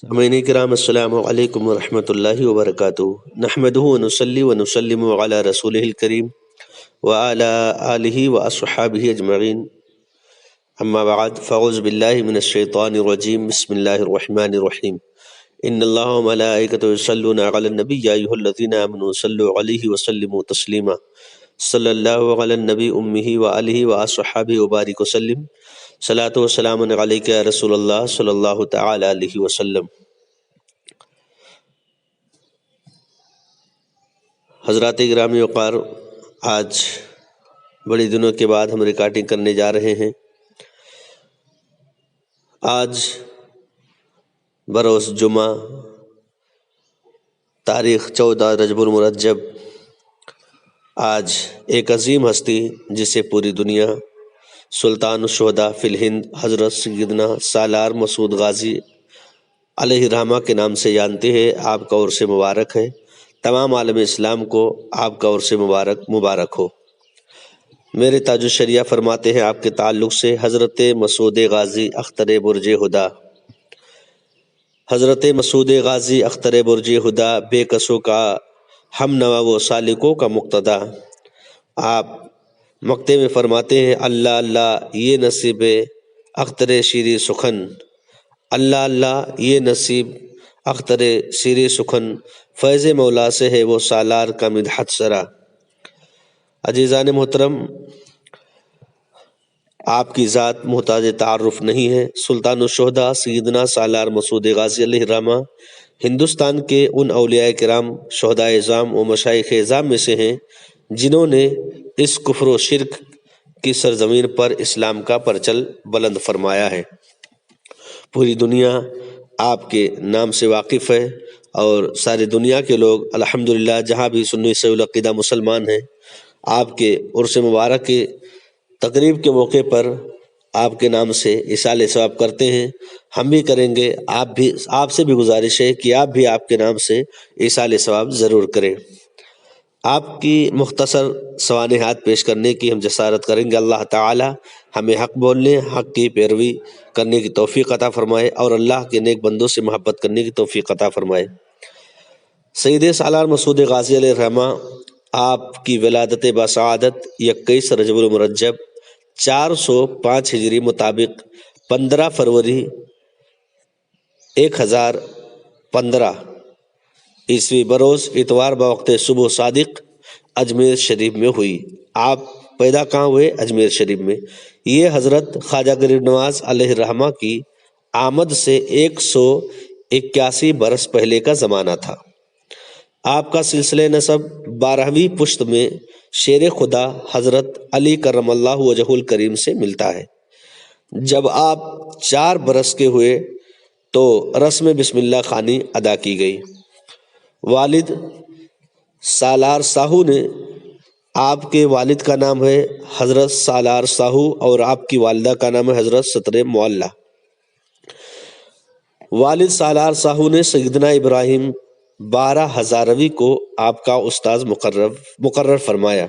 سامعین کرام السلام علیکم ورحمۃ اللہ وبرکاتہ نحمدہ ونصلی ونسلم علی رسولہ الکریم وعلی آلہ واصحابہ اجمعین اما بعد فاعوذ باللہ من الشیطان الرجیم بسم اللہ الرحمن الرحیم ان اللہ وملائکتہ یصلون علی النبی یا ایھا الذین آمنوا صلوا علیہ وسلموا تسلیما صلی اللہ علی النبی امہ وآلہ واصحابہ وبارک وسلم صلاۃ و سلام علیک یا رسول اللہ صلی اللہ تعالی علیہ وسلم۔ حضرات گرامی وقار، آج بڑی دنوں کے بعد ہم ریکارڈنگ کرنے جا رہے ہیں۔ آج بروز جمعہ تاریخ 14 رجب المرجب، آج ایک عظیم ہستی جسے پوری دنیا سلطان الشہداء فی الہند حضرت سیدنا سالار مسعود غازی علیہ الرحمہ کے نام سے جانتے ہیں۔ آپ کا عرس مبارک ہے، تمام عالم اسلام کو آپ کا عرس مبارک ہو۔ میرے تاج الشریعہ فرماتے ہیں آپ کے تعلق سے، حضرت مسعود غازی اختر برج ہدا، حضرت مسعود غازی اختر برج ہدا، بے کسوں کا ہم نوا و سالکوں کا مقتدا۔ آپ مقطع میں فرماتے ہیں اللہ اللہ یہ نصیب اختر شیریں سخن، اللہ اللہ یہ نصیب اختر شیریں سخن، فیض مولا سے ہے وہ سالار کا مدحت سرا۔ عزیزان محترم، آپ کی ذات محتاج تعارف نہیں ہے۔ سلطان الشہداء سیدنا سالار مسعود غازی علیہ الرحمہ ہندوستان کے ان اولیاء کرام، شہداء اعظام و مشائخ اعظام میں سے ہیں جنہوں نے اس کفر و شرک کی سرزمین پر اسلام کا پرچل بلند فرمایا ہے۔ پوری دنیا آپ کے نام سے واقف ہے اور ساری دنیا کے لوگ الحمدللہ جہاں بھی سنی سے العقیدہ مسلمان ہیں، آپ کے عرس مبارک کے تقریب کے موقع پر آپ کے نام سے ایصال ثواب کرتے ہیں۔ ہم بھی کریں گے، آپ سے بھی گزارش ہے کہ آپ بھی آپ کے نام سے ایصال ثواب ضرور کریں۔ آپ کی مختصر سوانحات پیش کرنے کی ہم جسارت کریں گے۔ اللہ تعالی ہمیں حق بولنے، حق کی پیروی کرنے کی توفیق عطا فرمائے اور اللہ کے نیک بندوں سے محبت کرنے کی توفیق عطا فرمائے۔ سید سالار مسعود غازی علیہ الرحمہ، آپ کی ولادت بسعادت 21 رجب المرجب 405 ہجری مطابق 15 فروری 1015 عیسوی بروز اتوار بوقت صبح صادق اجمیر شریف میں ہوئی۔ آپ پیدا کہاں ہوئے؟ اجمیر شریف میں۔ یہ حضرت خواجہ غریب نواز علیہ الرحمہ کی آمد سے 181 برس پہلے کا زمانہ تھا۔ آپ کا سلسلہ نسب 12ویں پشت میں شیر خدا حضرت علی کرم اللہ وجہہ الکریم سے ملتا ہے۔ جب آپ 4 برس کے ہوئے تو رسم بسم اللہ خوانی ادا کی گئی۔ والد سالار ساہو نے، آپ کے والد کا نام ہے حضرت سالار ساہو اور آپ کی والدہ کا نام ہے حضرت ستر معلیٰ۔ والد سالار ساہو نے سیدنا ابراہیم 12 ہزاروی کو آپ کا استاذ مقرر فرمایا۔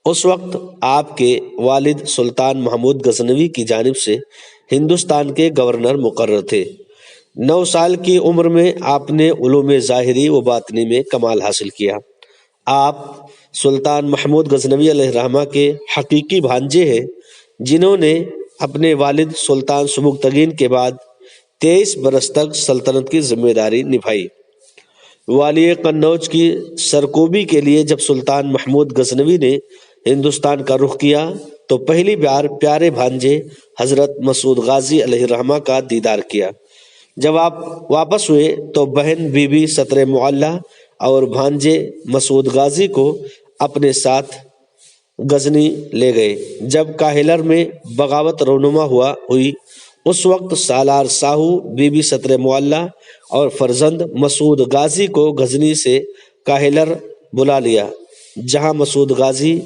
اس وقت آپ کے والد سلطان محمود غزنوی کی جانب سے ہندوستان کے گورنر مقرر تھے۔ 9 سال کی عمر میں آپ نے علوم ظاہری و باطنی میں کمال حاصل کیا۔ آپ سلطان محمود غزنوی علیہ الرحمہ کے حقیقی بھانجے ہیں، جنہوں نے اپنے والد سلطان سبکتگین کے بعد 23 برس تک سلطنت کی ذمہ داری نبھائی۔ والی قنوج کی سرکوبی کے لیے جب سلطان محمود غزنوی نے ہندوستان کا رخ کیا تو پہلی بار پیارے بھانجے حضرت مسعود غازی علیہ الرحمہ کا دیدار کیا۔ جب آپ واپس ہوئے تو بہن بی بی ستر معلیٰ اور بھانجے مسعود غازی کو اپنے ساتھ غزنی لے گئے۔ جب کاہلر میں بغاوت رونما ہوئی، اس وقت سالار ساہو، بی بی ستر معلیٰ اور فرزند مسعود غازی کو غزنی سے کاہلر بلا لیا، جہاں مسعود غازی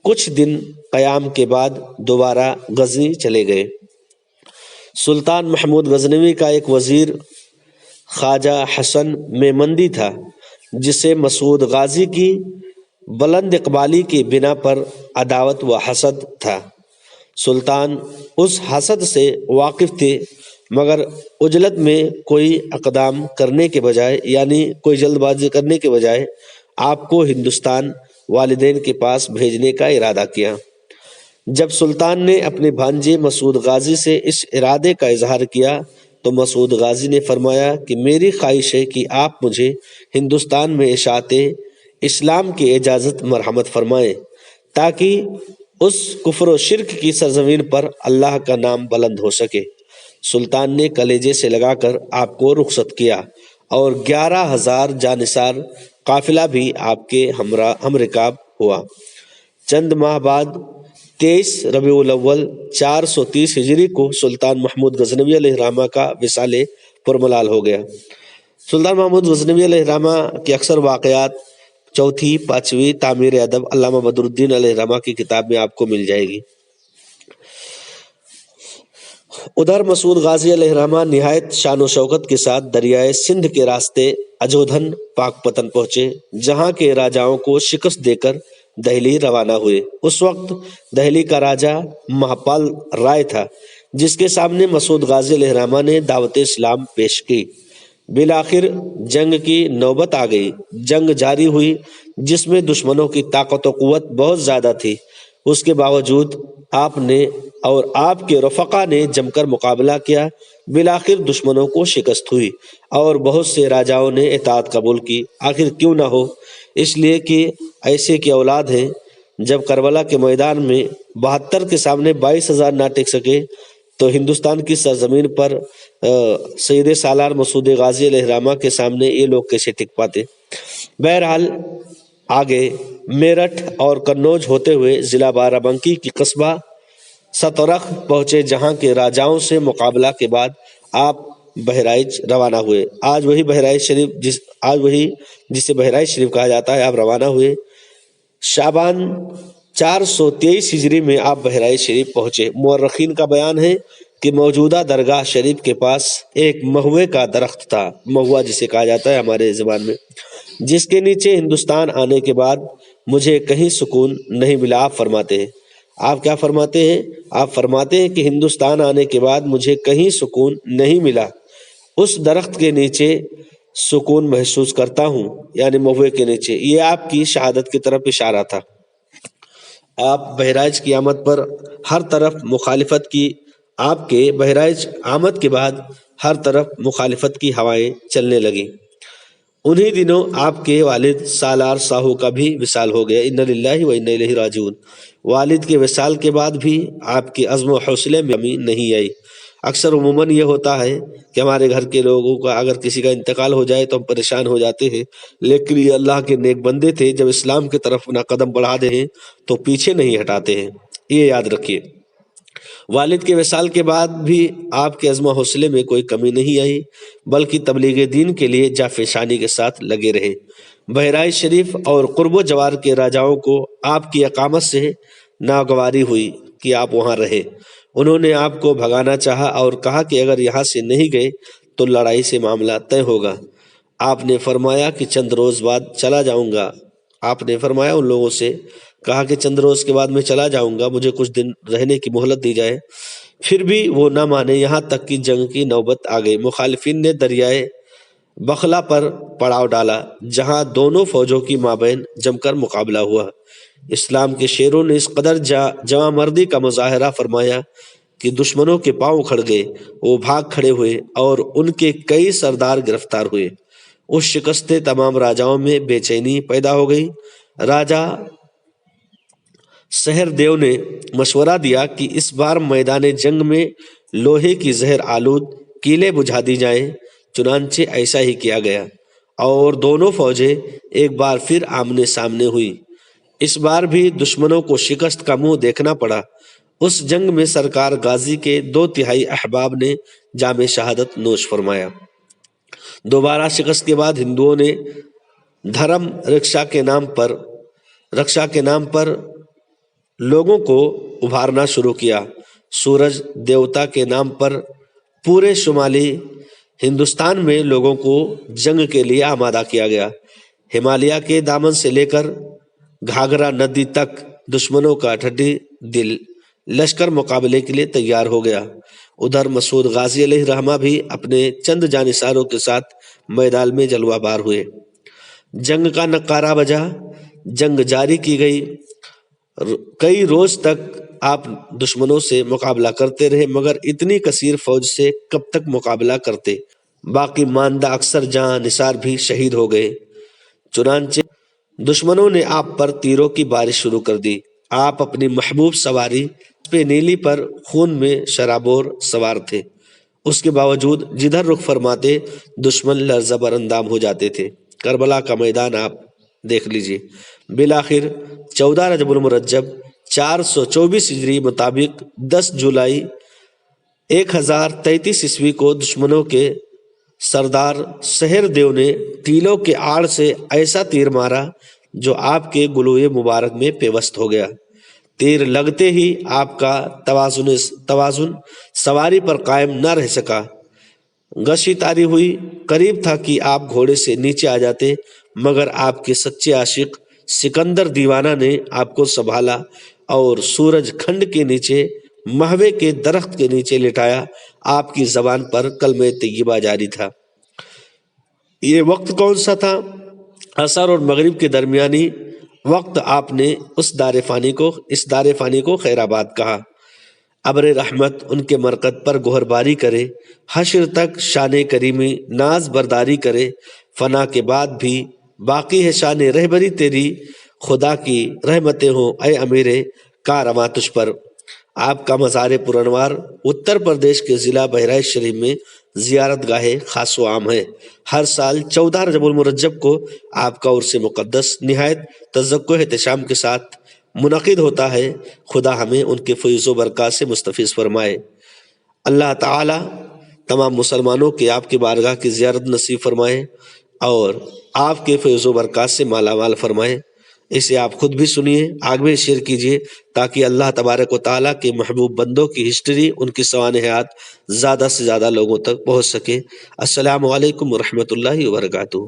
کچھ دن قیام کے بعد دوبارہ غزنی چلے گئے۔ سلطان محمود غزنوی کا ایک وزیر خواجہ حسن میمندی تھا، جسے مسعود غازی کی بلند اقبالی کی بنا پر عداوت و حسد تھا۔ سلطان اس حسد سے واقف تھے مگر عجلت میں کوئی اقدام کرنے کے بجائے یعنی کوئی جلد بازی کرنے کے بجائے آپ کو ہندوستان والدین کے پاس بھیجنے کا ارادہ کیا۔ جب سلطان نے اپنے بھانجے مسعود غازی سے اس ارادے کا اظہار کیا تو مسعود غازی نے فرمایا کہ میری خواہش ہے کہ آپ مجھے ہندوستان میں اشاعت اسلام کی اجازت مرحمت فرمائیں تاکہ اس کفر و شرک کی سرزمین پر اللہ کا نام بلند ہو سکے۔ سلطان نے کلیجے سے لگا کر آپ کو رخصت کیا اور 11,000 جانثار قافلہ بھی آپ کے ہم رکاب ہوا۔ چند ماہ بعد 23 ربیع الاول 430 ہجری کو سلطان محمود غزنوی علیہ الرحمہ کا وصال پرملال ہو گیا۔ سلطان محمود غزنوی علیہ الرحمہ کے اکثر واقعات چوتھی پانچویں تعمیر ادب علامہ بدر الدین علیہ الرحمہ کی کتاب میں آپ کو مل جائے گی۔ ادھر مسعود غازی علیہ الرحمہ نہایت شان و شوکت کے ساتھ دریائے سندھ کے راستے اجودھن پاک پتن پہنچے، جہاں کے راجاؤں کو شکست دے کر دہلی روانہ ہوئے۔ اس وقت دہلی کا راجہ مہاپال رائے تھا، جس کے سامنے مسعود غازی علیہ الرحمہ نے دعوت اسلام پیش کی۔ بالآخر جنگ کی نوبت آ گئی۔ جنگ جاری ہوئی جس میں دشمنوں کی طاقت و قوت بہت زیادہ تھی۔ اس کے باوجود آپ نے اور آپ کے رفقا نے جم کر مقابلہ کیا۔ بالآخر دشمنوں کو شکست ہوئی اور بہت سے راجاؤں نے اطاعت قبول کی۔ آخر کیوں نہ ہو، اس لیے کہ ایسے کی اولاد ہیں۔ جب کربلا کے میدان میں 72 کے سامنے 22,000 نہ ٹک سکے تو ہندوستان کی سرزمین پر سید سالار مسعود غازی علیہ الرحمہ کے سامنے یہ لوگ کیسے ٹک پاتے۔ بہرحال آگے میرٹھ اور قنوج ہوتے ہوئے ضلع بارہ بنکی کی قصبہ سترخ پہنچے، جہاں کے راجاؤں سے مقابلہ کے بعد آپ بہرائچ روانہ ہوئے۔ آج وہی بہرائچ شریف جسے بہرائچ شریف کہا جاتا ہے، آپ روانہ ہوئے۔ شعبان 423 ہجری میں آپ بہرائچ شریف پہنچے۔ مورخین کا بیان ہے کہ موجودہ درگاہ شریف کے پاس ایک مہوے کا درخت تھا، مہوا جسے کہا جاتا ہے ہمارے زبان میں، جس کے نیچے ہندوستان آنے کے بعد مجھے کہیں سکون نہیں ملا۔ آپ فرماتے ہیں، آپ کیا فرماتے ہیں؟ آپ فرماتے ہیں کہ ہندوستان آنے کے بعد مجھے کہیں سکون نہیں ملا، اس درخت کے نیچے سکون محسوس کرتا ہوں، یعنی مہوے کے نیچے۔ یہ آپ کی شہادت کی طرف اشارہ تھا۔ آپ بہرائچ کی آمد پر ہر طرف مخالفت کی، آپ کے بہرائچ آمد کے بعد ہر طرف مخالفت کی ہوائیں چلنے لگیں۔ انہی دنوں آپ کے والد سالار ساہو کا بھی وصال ہو گیا۔ انا للہ و انا الیہ راجعون۔ والد کے وصال کے بعد بھی آپ کے عزم و حوصلے میں کمی نہیں آئی۔ اکثر عموماً یہ ہوتا ہے کہ ہمارے گھر کے لوگوں کا اگر کسی کا انتقال ہو جائے تو ہم پریشان ہو جاتے ہیں، لیکن یہ اللہ کے نیک بندے تھے، جب اسلام کی طرف اپنا قدم بڑھا دے ہیں تو پیچھے نہیں ہٹاتے ہیں۔ یہ یاد رکھیے۔ والد کے وصال کے بعد بھی آپ کے عزم و حوصلے میں کوئی کمی نہیں آئی، بلکہ تبلیغ دین کے لیے جافشانی کے ساتھ لگے رہے۔ بہرائچ شریف اور قرب و جوار کے راجاؤں کو آپ کی اقامت سے ناگواری ہوئی کہ آپ وہاں رہے۔ انہوں نے آپ کو بھگانا چاہا اور کہا کہ اگر یہاں سے نہیں گئے تو لڑائی سے معاملہ طے ہوگا۔ آپ نے فرمایا کہ چند روز بعد چلا جاؤں گا۔ آپ نے فرمایا ان لوگوں سے کہا کہ چند روز کے بعد میں چلا جاؤں گا، مجھے کچھ دن رہنے کی مہلت دی جائے۔ پھر بھی وہ نہ مانے، یہاں تک کہ جنگ کی نوبت آ گئی۔ مخالفین نے دریائے بخلا پر پڑاؤ ڈالا، جہاں دونوں فوجوں کی مابین جم کر مقابلہ ہوا۔ اسلام کے شیروں نے اس قدر جواں مردی کا مظاہرہ فرمایا کہ دشمنوں کے پاؤں کھڑ گئے، وہ بھاگ کھڑے ہوئے اور ان کے کئی سردار گرفتار ہوئے۔ اس شکست سے تمام راجاؤں میں بے چینی پیدا ہو گئی۔ راجہ سہر دیو نے مشورہ دیا کہ اس بار میدان جنگ میں لوہے کی زہر آلود کیلیں بجھا دی جائیں۔ چنانچہ ایسا ہی کیا گیا اور دونوں فوجیں ایک بار پھر آمنے سامنے ہوئی۔ اس بار بھی دشمنوں کو شکست کا منہ دیکھنا پڑا۔ اس جنگ میں سرکار غازی کے 2/3 احباب نے جام شہادت نوش فرمایا۔ دوبارہ شکست کے بعد ہندوؤں نے دھرم رکشا کے نام پر لوگوں کو ابھارنا شروع کیا۔ سورج دیوتا کے نام پر پورے شمالی ہندوستان میں لوگوں کو جنگ کے لیے آمادہ کیا گیا۔ ہمالیہ کے دامن سے لے کر گھاگرا ندی تک دشمنوں کا ٹھڈی دل لشکر مقابلے کے لیے تیار ہو گیا۔ ادھر مسعود غازی علیہ رحمہ بھی اپنے چند جانثاروں کے ساتھ میدان میں جلوہ بار ہوئے۔ جنگ کا نقارہ بجا، جنگ جاری کی گئی۔ کئی روز تک آپ دشمنوں سے مقابلہ کرتے رہے، مگر اتنی کثیر فوج سے کب تک مقابلہ کرتے؟ باقی ماندہ اکثر جاں نثار بھی شہید ہو گئے۔ چنانچہ دشمنوں نے آپ پر تیروں کی بارش شروع کر دی۔ آپ اپنی محبوب سواری پہ نیلی پر خون میں شرابور سوار تھے، اس کے باوجود جدھر رخ فرماتے دشمن لرزہ بر اندام ہو جاتے تھے۔ کربلا کا میدان آپ دیکھ لیجئے۔ بالآخر 14 رجب المرجب 424 ہجری مطابق 10 جولائی 1033 عیسوی کو دشمنوں کے سردار سہر دیو نے ٹیلوں کے آڑ سے ایسا تیر مارا جو آپ کے گلوئے مبارک میں پیوست ہو گیا۔ تیر لگتے ہی آپ کا توازن سواری پر قائم نہ رہ سکا، غشی تاری ہوئی۔ قریب تھا کہ آپ گھوڑے سے نیچے آ جاتے، مگر آپ کے سچے عاشق سکندر دیوانہ نے آپ کو سنبھالا اور سورج کھنڈ کے نیچے مہوے کے درخت کے نیچے لٹایا۔ آپ کی زبان پر کلمہ طیبہ جاری تھا۔ یہ وقت کون سا تھا؟ عصر اور مغرب کے درمیانی وقت۔ آپ نے اس دار فانی کو خیر آباد کہا۔ ابر رحمت ان کے مرکز پر گہرباری کرے، حشر تک شان کریمی ناز برداری کرے۔ فنا کے بعد بھی باقی ہے شان رہبری تیری، خدا کی رحمتیں ہوں اے امیر کارواں تجھ پر۔ آپ کا مزار پرانوار اتر پردیش کے ضلع بہرائچ شریف میں زیارت گاہ خاص و عام ہے۔ ہر سال 14 رجب المرجب کو آپ کا عرس مقدس نہایت تذکر و احتشام کے ساتھ منعقد ہوتا ہے۔ خدا ہمیں ان کے فیض و برکات سے مستفیض فرمائے۔ اللہ تعالی تمام مسلمانوں کے آپ کی بارگاہ کی زیارت نصیب فرمائے اور آپ کے فیض و برکات سے مالا مال فرمائے۔ اسے آپ خود بھی سنیے، آگے بھی شیئر کیجیے تاکہ اللہ تبارک و تعالیٰ کے محبوب بندوں کی ہسٹری، ان کی سوانحات زیادہ سے زیادہ لوگوں تک پہنچ سکے۔ السلام علیکم ورحمۃ اللہ وبرکاتہ۔